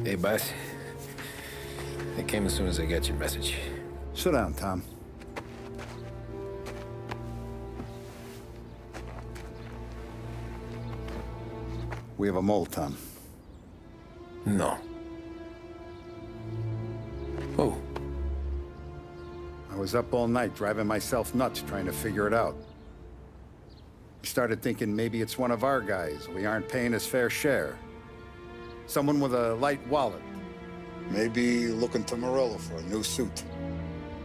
Hey, boss. I came as soon as I got your message. Sit down, Tom. We have a mole, Tom. No. Oh. I was up all night driving myself nuts trying to figure it out. I started thinking maybe it's one of our guys. We aren't paying his fair share. Someone with a light wallet. Maybe looking to Morello for a new suit.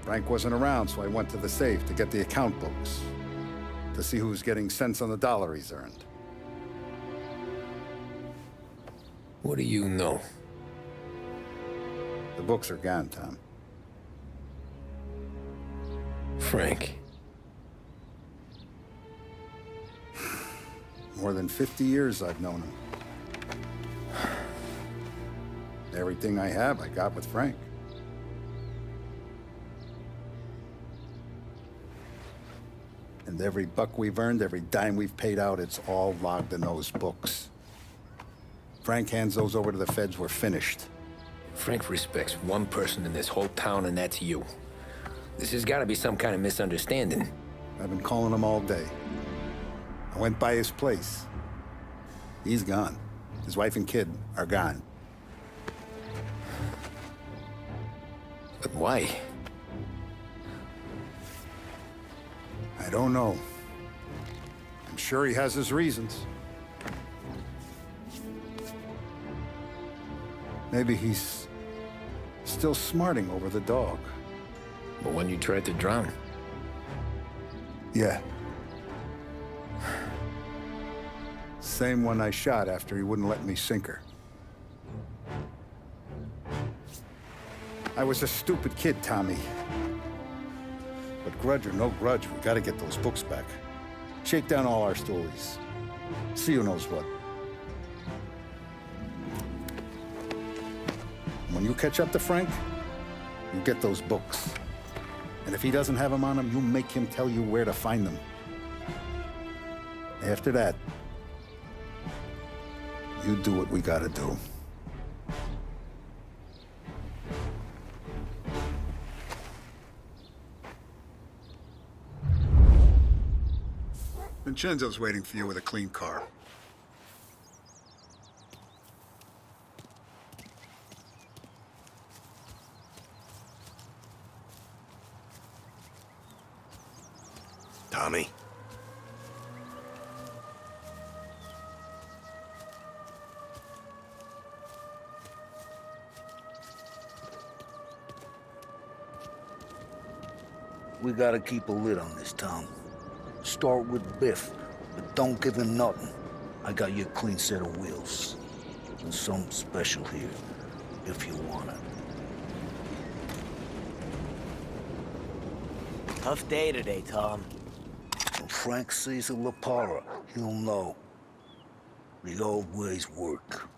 Frank wasn't around, so I went to the safe to get the account books. To see who's getting cents on the dollar he's earned. What do you know? The books are gone, Tom. Frank. More than 50 years I've known him. Everything I have, I got with Frank. And every buck we've earned, every dime we've paid out, it's all logged in those books. Frank hands those over to the feds, we're finished. Frank respects one person in this whole town, and that's you. This has got to be some kind of misunderstanding. I've been calling him all day. I went by his place. He's gone. His wife and kid are gone. But why? I don't know. I'm sure he has his reasons. Maybe he's still smarting over the dog. But when you tried to drown? Yeah. Same one I shot after he wouldn't let me sink her. I was a stupid kid, Tommy. But grudge or no grudge, we gotta get those books back. Shake down all our stories. See who knows what. When you catch up to Frank, you get those books. And if he doesn't have them on him, you make him tell you where to find them. After that, you do what we gotta do. Vincenzo's waiting for you with a clean car. Tommy? We gotta keep a lid on this, Tom. Start with Biff, but don't give him nothing. I got you a clean set of wheels. And something special here, if you want it. Tough day today, Tom. When Frank sees a La Parra, he'll know. The old ways work.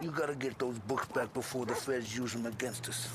You gotta get those books back before the feds use them against us.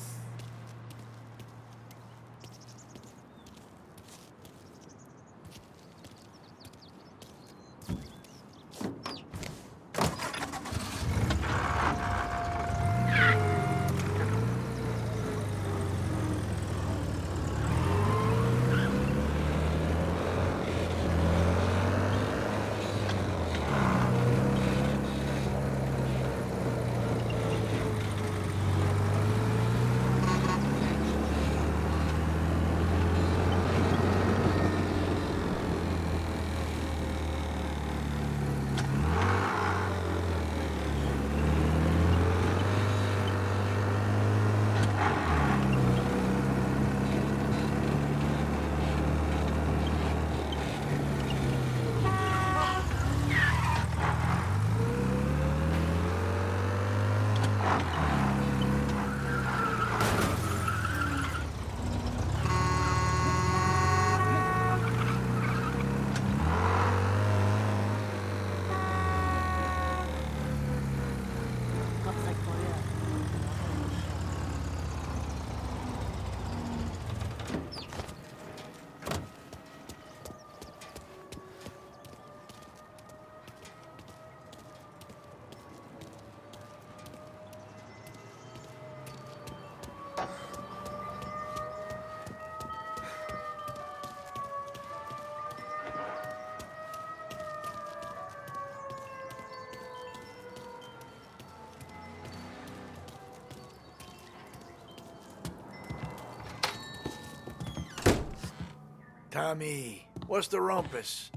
Tommy. What's the rumpus?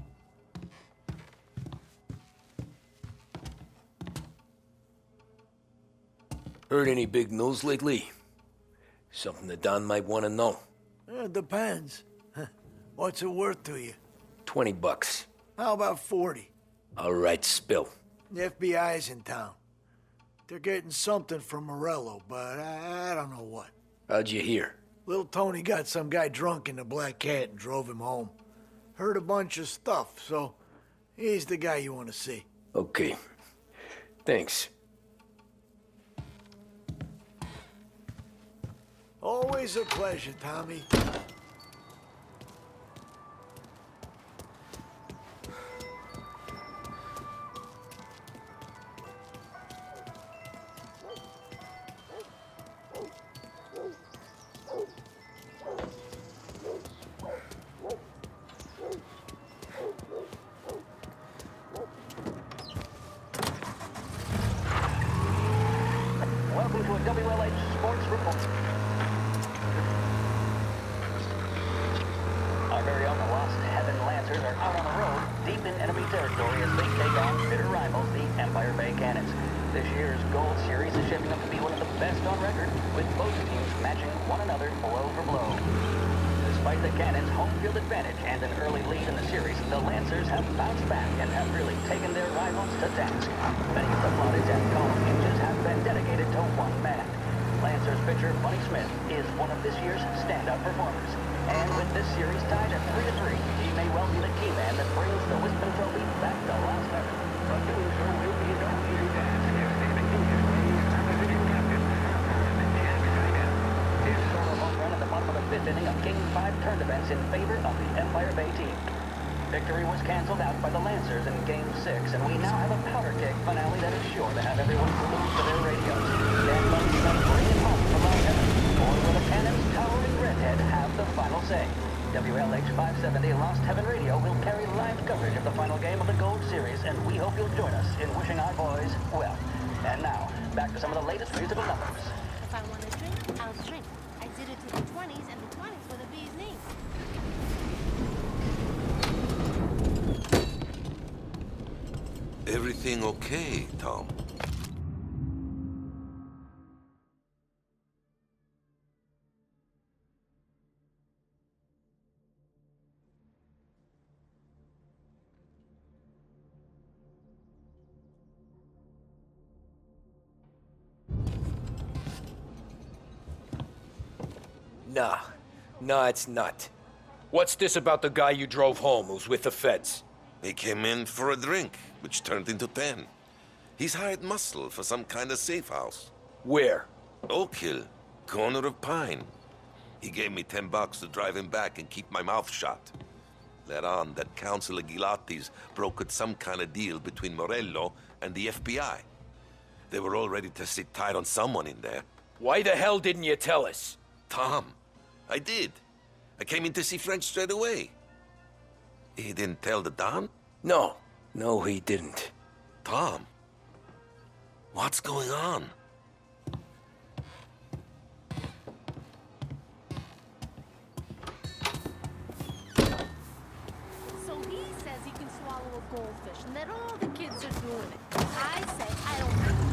Heard any big news lately? Something that Don might want to know. Depends. What's it worth to you? $20. How about 40? All right, spill. The FBI's in town. They're getting something from Morello, but I don't know what. How'd you hear? Little Tony got some guy drunk in the Black Cat and drove him home. Heard a bunch of stuff, so he's the guy you want to see. Okay. Thanks. Always a pleasure, Tommy. Welcome to a WLH Sports Report. Our very own Lost Heaven Lancers are out on the road, deep in enemy territory as they take on bitter rivals, the Empire Bay Cannons. This year's Gold Series is shaping up to be one of the best on record, with both teams matching one another blow for blow. Despite the Cannons' home field advantage and an early lead in the series, the Lancers have bounced back and have really taken their rivals to task. Many of the footage and column inches have been dedicated to one man. Lancers pitcher Bunny Smith is one of this year's standout performers. And with this series tied at 3-3, he may well be the key man that brings the Wispin Trophy back to Lost Heaven. But doing so will be no easy task. At the bottom of the fifth inning of Game 5 turned events in favor of the Empire Bay team. Victory was canceled out by the Lancers in Game 6, and we now have a powder keg finale that is sure to have everyone glued to their radios. Dan Bunny's going to bring it home to Lost Heaven, or will the Cannons' towering redhead have the final say? WLH 570 Lost Heaven Radio will carry live coverage of the final game of the Gold Series, and we hope you'll join us in wishing our boys well. And now, back to some of the latest musical numbers. If I want to drink, I'll drink. I did it to the 20s, and the 20s were the bee's knees. Everything okay, Tom? Nah, it's not. What's this about the guy you drove home who's with the feds? He came in for a drink, which turned into 10. He's hired muscle for some kind of safe house. Where? Oak Hill, corner of Pine. He gave me $10 to drive him back and keep my mouth shut. Let on that Councilor Gilatti's brokered some kind of deal between Morello and the FBI. They were all ready to sit tight on someone in there. Why the hell didn't you tell us? Tom, I did. I came in to see Frank straight away. He didn't tell the Don? No, he didn't. Tom, what's going on? So he says he can swallow a goldfish, and that all the kids are doing it. I say I don't think so.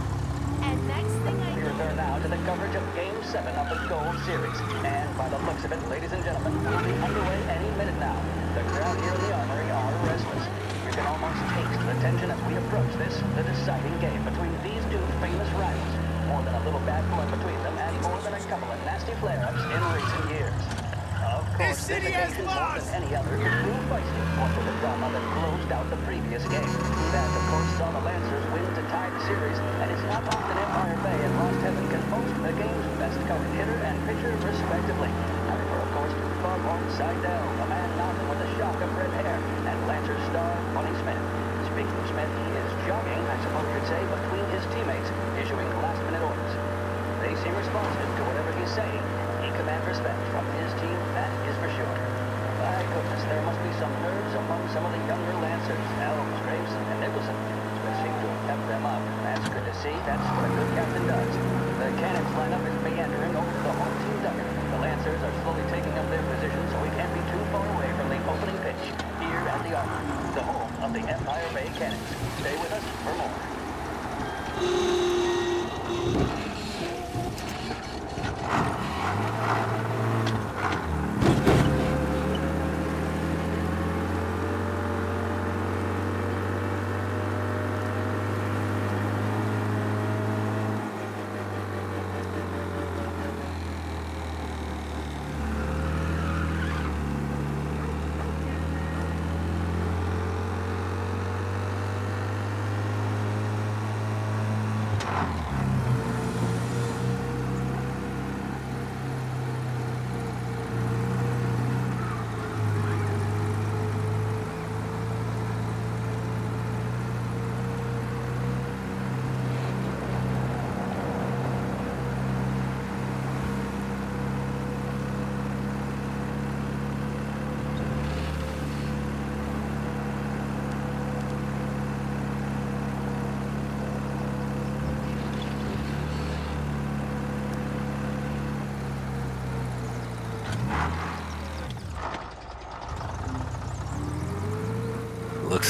And next thing I We return know... now to the coverage of Game 7 of the Gold Series. And by the looks of it, ladies and gentlemen, we'll be underway any minute now. The crowd here in the Armory are restless. You can almost taste the tension as we approach this, the deciding game between these two famous rivals. More than a little bad blood between them, and more than a couple of nasty flare-ups in recent years. Of course, this occasion more than any other proved feisty, what with the drama that closed out the previous game. That, of course, saw the Lancers win to tie the series, and it's not often Empire Bay and Lost Heaven can boast the game's best covered hitter and pitcher, respectively. However, of course, Foghorn Seidel, a man mounted with a shock of red hair, and Lancers star Bunny Smith. Speaking of Smith, he is jogging, I suppose you'd say, between his teammates, issuing last-minute orders. They seem responsive to whatever he's saying. He commands respect from his team, that is for sure. My goodness, there must be some nerves among some of the younger Lancers, Elms, Graves, and Nicholson, which seem to have kept them up. That's good to see. That's what a good captain does. The Cannons lineup is meandering over to the home team dugout. The Lancers are slowly taking up their position, so we can't be too far away from the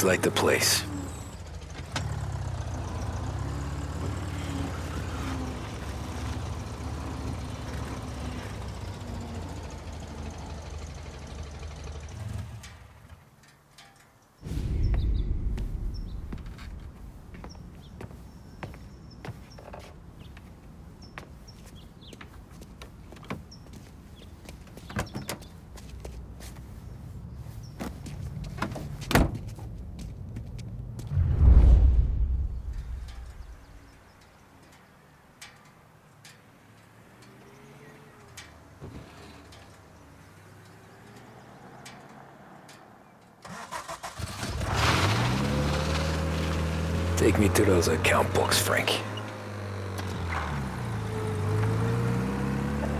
Looks like the place. Take me to those account books, Frank.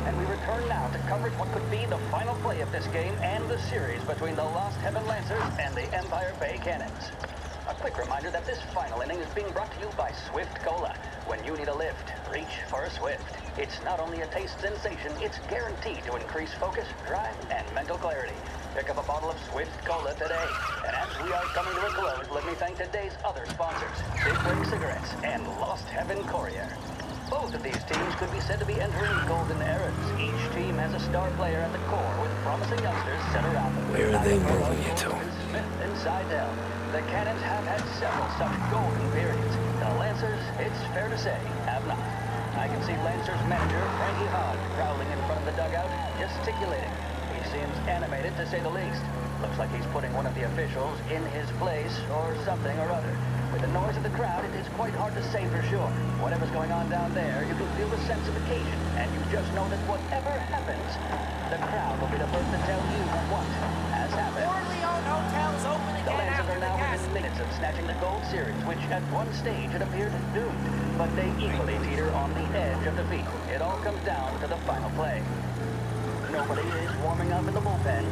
And we return now to coverage what could be the final play of this game and the series between the Lost Heaven Lancers and the Empire Bay Cannons. A quick reminder that this final inning is being brought to you by Swift Cola. When you need a lift, reach for a Swift. It's not only a taste sensation, it's guaranteed to increase focus, drive, and mental clarity. Pick up a bottle of Swift Cola today. And as we are coming to a close, let me thank today's other sponsors, Big Break Cigarettes and Lost Heaven Courier. Both of these teams could be said to be entering golden eras. Each team has a star player at the core with promising youngsters set around them. Where are they moving you to? Smith and Seidel. The Cannons have had several such golden periods. The Lancers, it's fair to say, have not. I can see Lancers manager Frankie Hogg prowling in front of the dugout, gesticulating. He seems animated, to say the least. Looks like he's putting one of the officials in his place, or something or other. With the noise of the crowd, it is quite hard to say for sure. Whatever's going on down there, you can feel the sense of occasion, and you just know that whatever happens, the crowd will be the first to tell you what has happened. Corleone Hotel's open The again Lancers after are the now gas. within minutes of snatching the Gold Series, which at one stage had appeared doomed, but they equally teeter on the edge of defeat. It all comes down to the final play. Nobody is warming up in the bullpen.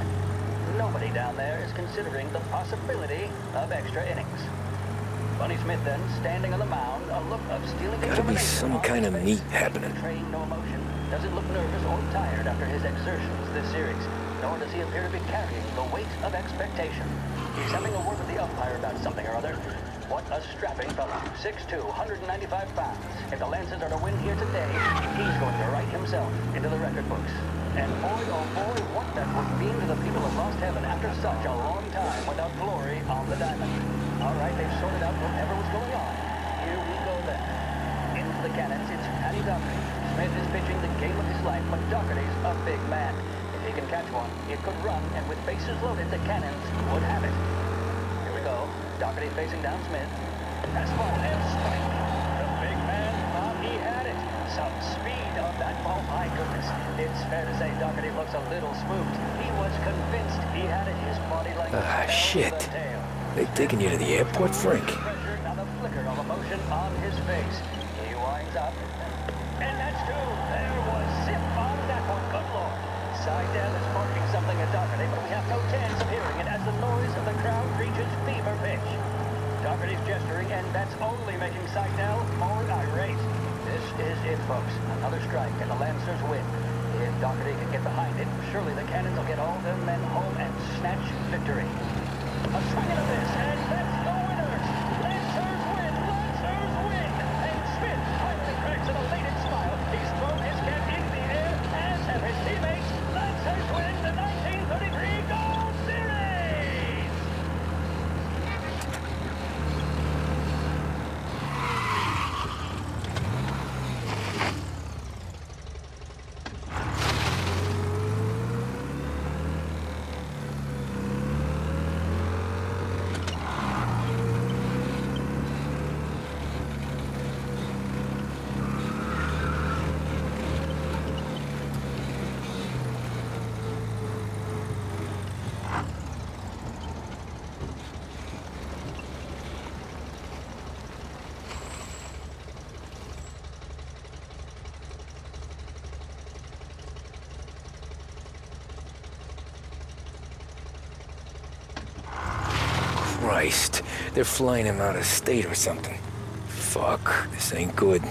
Nobody down there is considering the possibility of extra innings. Bunny Smith then, standing on the mound, a look of stealing Gotta be some kind of meat happening. Betraying no emotion. Doesn't look nervous or tired after his exertions this series, nor does he appear to be carrying the weight of expectation. He's having a word with the umpire about something or other. What a strapping fellow. 6'2", 195 pounds. If the Lancers are to win here today, he's going to write himself into the record books. And boy, oh boy, what that would mean to the people of Lost Heaven after such a long time without glory on the diamond. All right, they've sorted out whatever was going on. Here we go then. Into the Cannons, it's Patty Doherty. Smith is pitching the game of his life, but Doherty's a big man. If he can catch one, it could run, and with bases loaded, the Cannons would have it. Here we go. Doherty facing down Smith. Fastball and strike. The big man thought he had it. Some speed on that ball, my goodness. It's fair to say Doherty looks a little spooked. He was convinced he had it. His body like Shit. the tail. They taking you to the airport, Frank? Pressure, not a flicker of emotion on his face. He winds up. And that's two. There was zip on that one. Good Lord. Seidel is barking something at Doherty, but we have no chance of hearing it as the noise of the crowd reaches fever pitch. Doherty's gesturing, and that's only making Seidel more irate. This is it, folks. Another strike, and the Lancers win. If Doherty can get behind it, surely the Cannons will get all their men home and snatch victory. A swing into this, and that's the winners! Lancers win! Lancers win! And Smith finally cracks an elated smile. He's thrown his cap into the air, as have his teammates. Lancers win the 1933 Gold Series! Christ. They're flying him out of state or something. Fuck, this ain't good.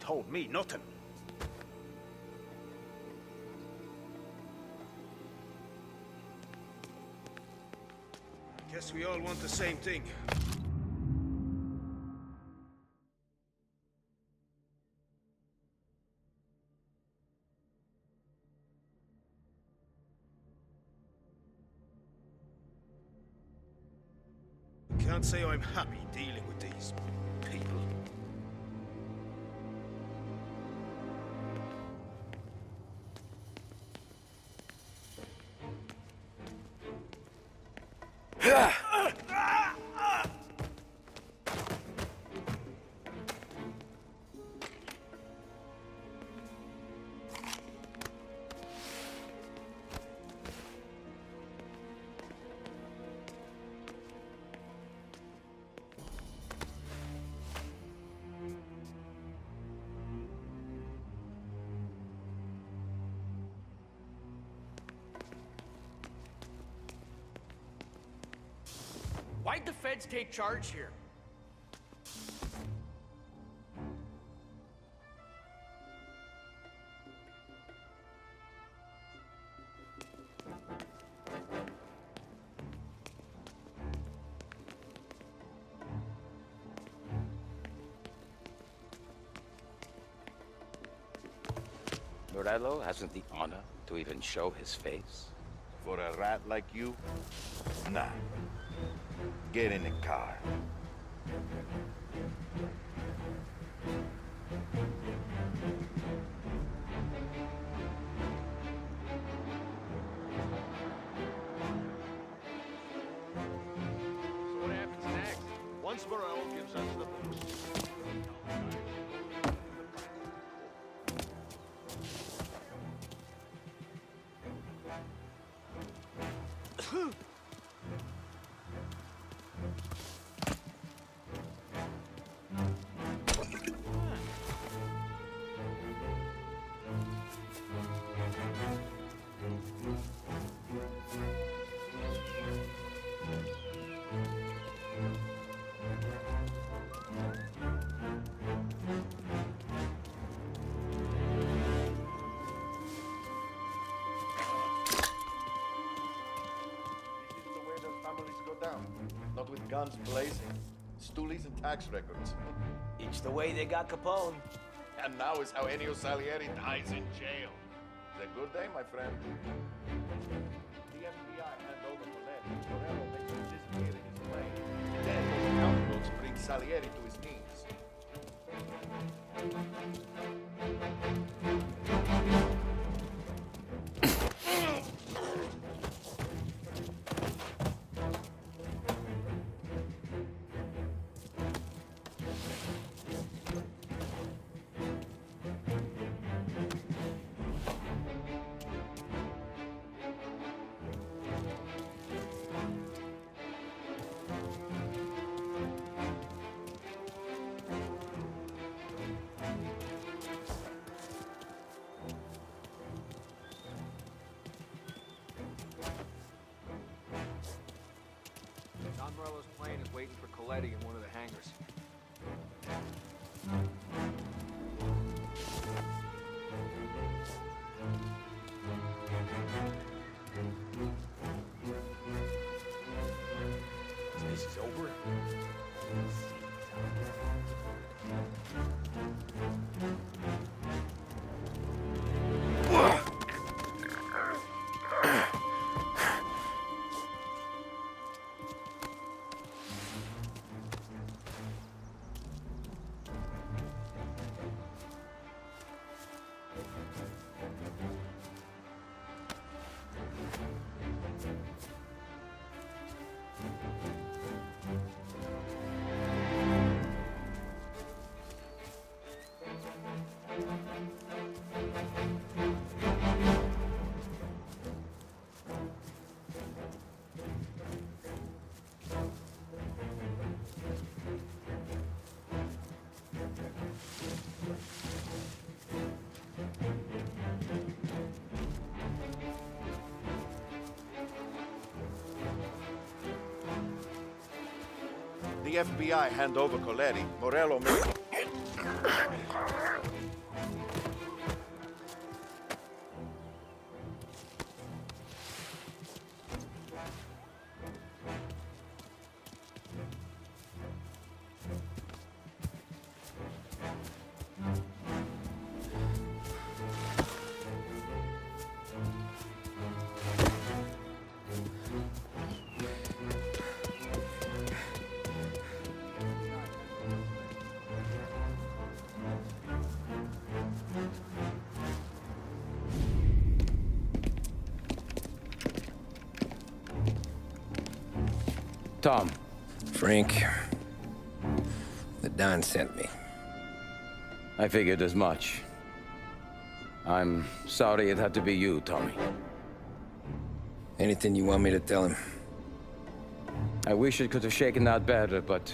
told me nothing. Guess we all want the same thing. Can't say I'm happy dealing with these people. Why'd the feds take charge here? Morello hasn't the honor to even show his face. For a rat like you? Nah. Get in the car. So what happens next? Once Morello gives us the boost. Not with guns blazing, stoolies and tax records. It's the way they got Capone. And now is how Ennio Salieri dies in jail. It's a good day, my friend. The FBI hand over Colletti. Morello makes him disappear in his plane. Then the outlaws bring Salieri to his knees. Don Morello's plane is waiting for Colletti in one of the hangars. This is over. the FBI hand over Colletti, Morello may... Tom. Frank, the Don sent me. I figured as much. I'm sorry it had to be you, Tommy. Anything you want me to tell him? I wish it could have shaken out better, but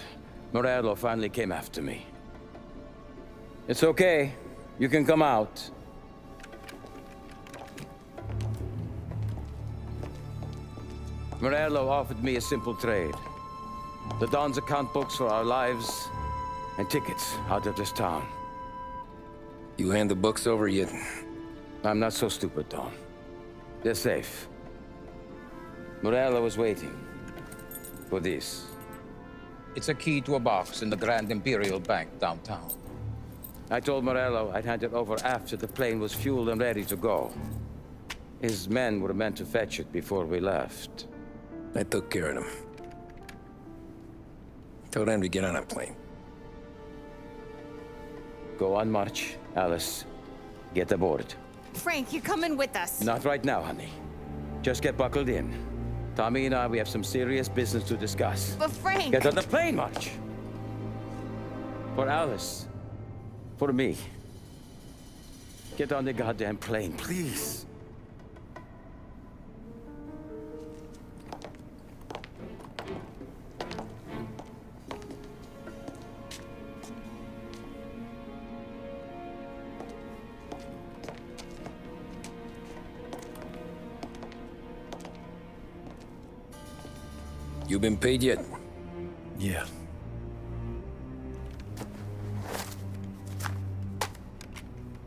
Morello finally came after me. It's okay. You can come out. Morello offered me a simple trade. The Don's account books for our lives and tickets out of this town. You hand the books over yet? I'm not so stupid, Don. They're safe. Morello was waiting for this. It's a key to a box in the Grand Imperial Bank downtown. I told Morello I'd hand it over after the plane was fueled and ready to go. His men were meant to fetch it before we left. I took care of them. Told them to get on a plane. Go on, March. Alice, get aboard. Frank, you're coming with us. Not right now, honey. Just get buckled in. Tommy and I, we have some serious business to discuss. But Frank... Get on the plane, March! For Alice. For me. Get on the goddamn plane, please. You been paid yet? Yeah.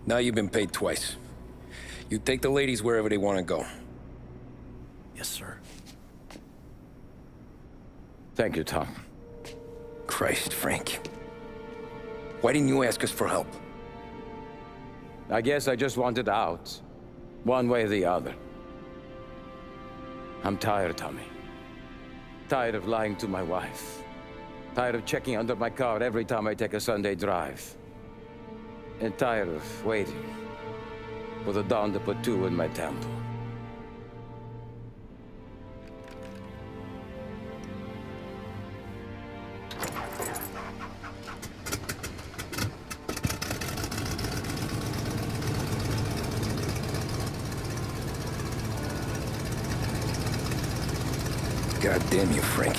Now you've been paid twice. You take the ladies wherever they want to go. Yes, sir. Thank you, Tom. Christ, Frank. Why didn't you ask us for help? I guess I just wanted out. One way or the other. I'm tired, Tommy. Tired of lying to my wife. Tired of checking under my car every time I take a Sunday drive. And tired of waiting for the Don to put two in my temple. God damn you, Frank.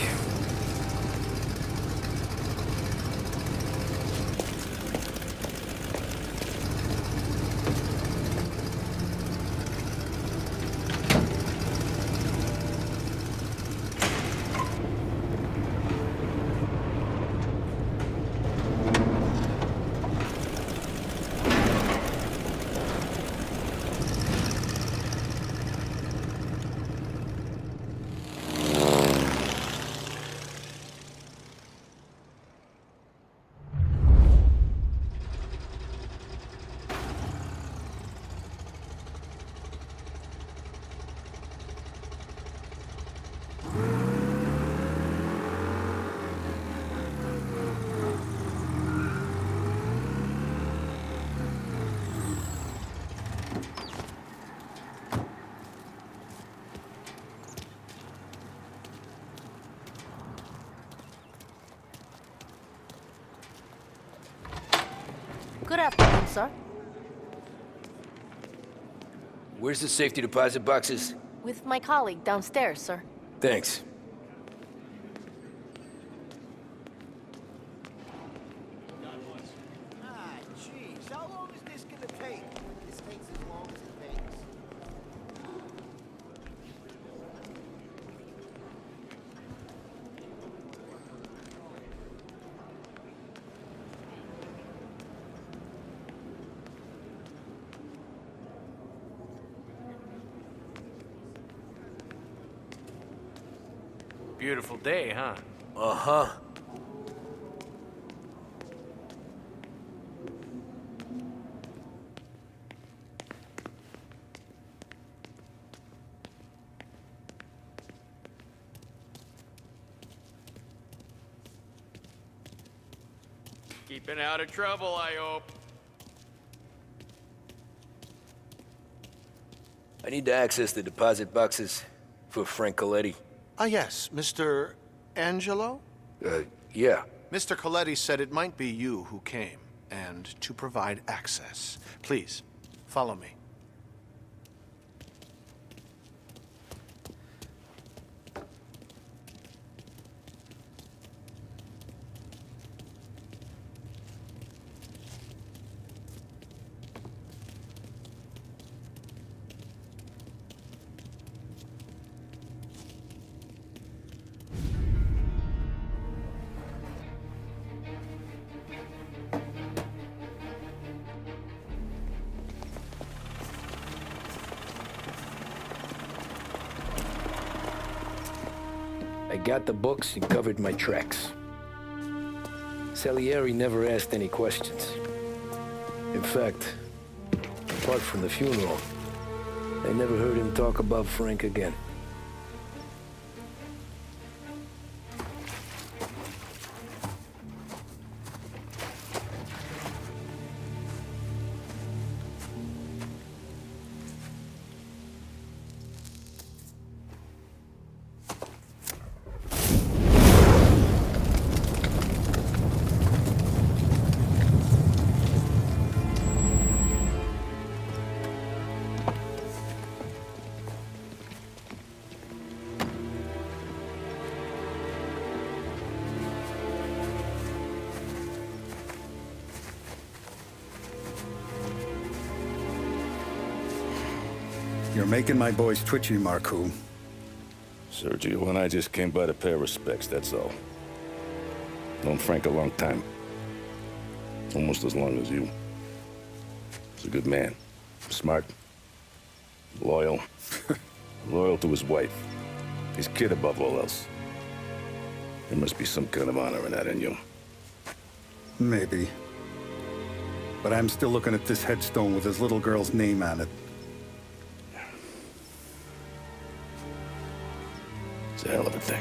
Good afternoon, sir. Where's the safety deposit boxes? With my colleague downstairs, sir. Thanks. Ah, jeez. How long is this gonna take? This takes as long as it takes. Beautiful day, huh? Uh-huh. Keeping out of trouble, I hope. I need to access the deposit boxes for Frank Colletti. Ah, yes, Mr. Angelo? Yeah. Mr. Colletti said it might be you who came, and to provide access. Please, follow me. I got the books and covered my tracks. Salieri never asked any questions. In fact, apart from the funeral, I never heard him talk about Frank again. You're making my boys twitchy, Marcoux. Sergio and I just came by to pay respects, that's all. Known Frank a long time. Almost as long as you. He's a good man. Smart. Loyal. Loyal to his wife. His kid above all else. There must be some kind of honor in that in you. Maybe. But I'm still looking at this headstone with his little girl's name on it. It's a hell of a thing.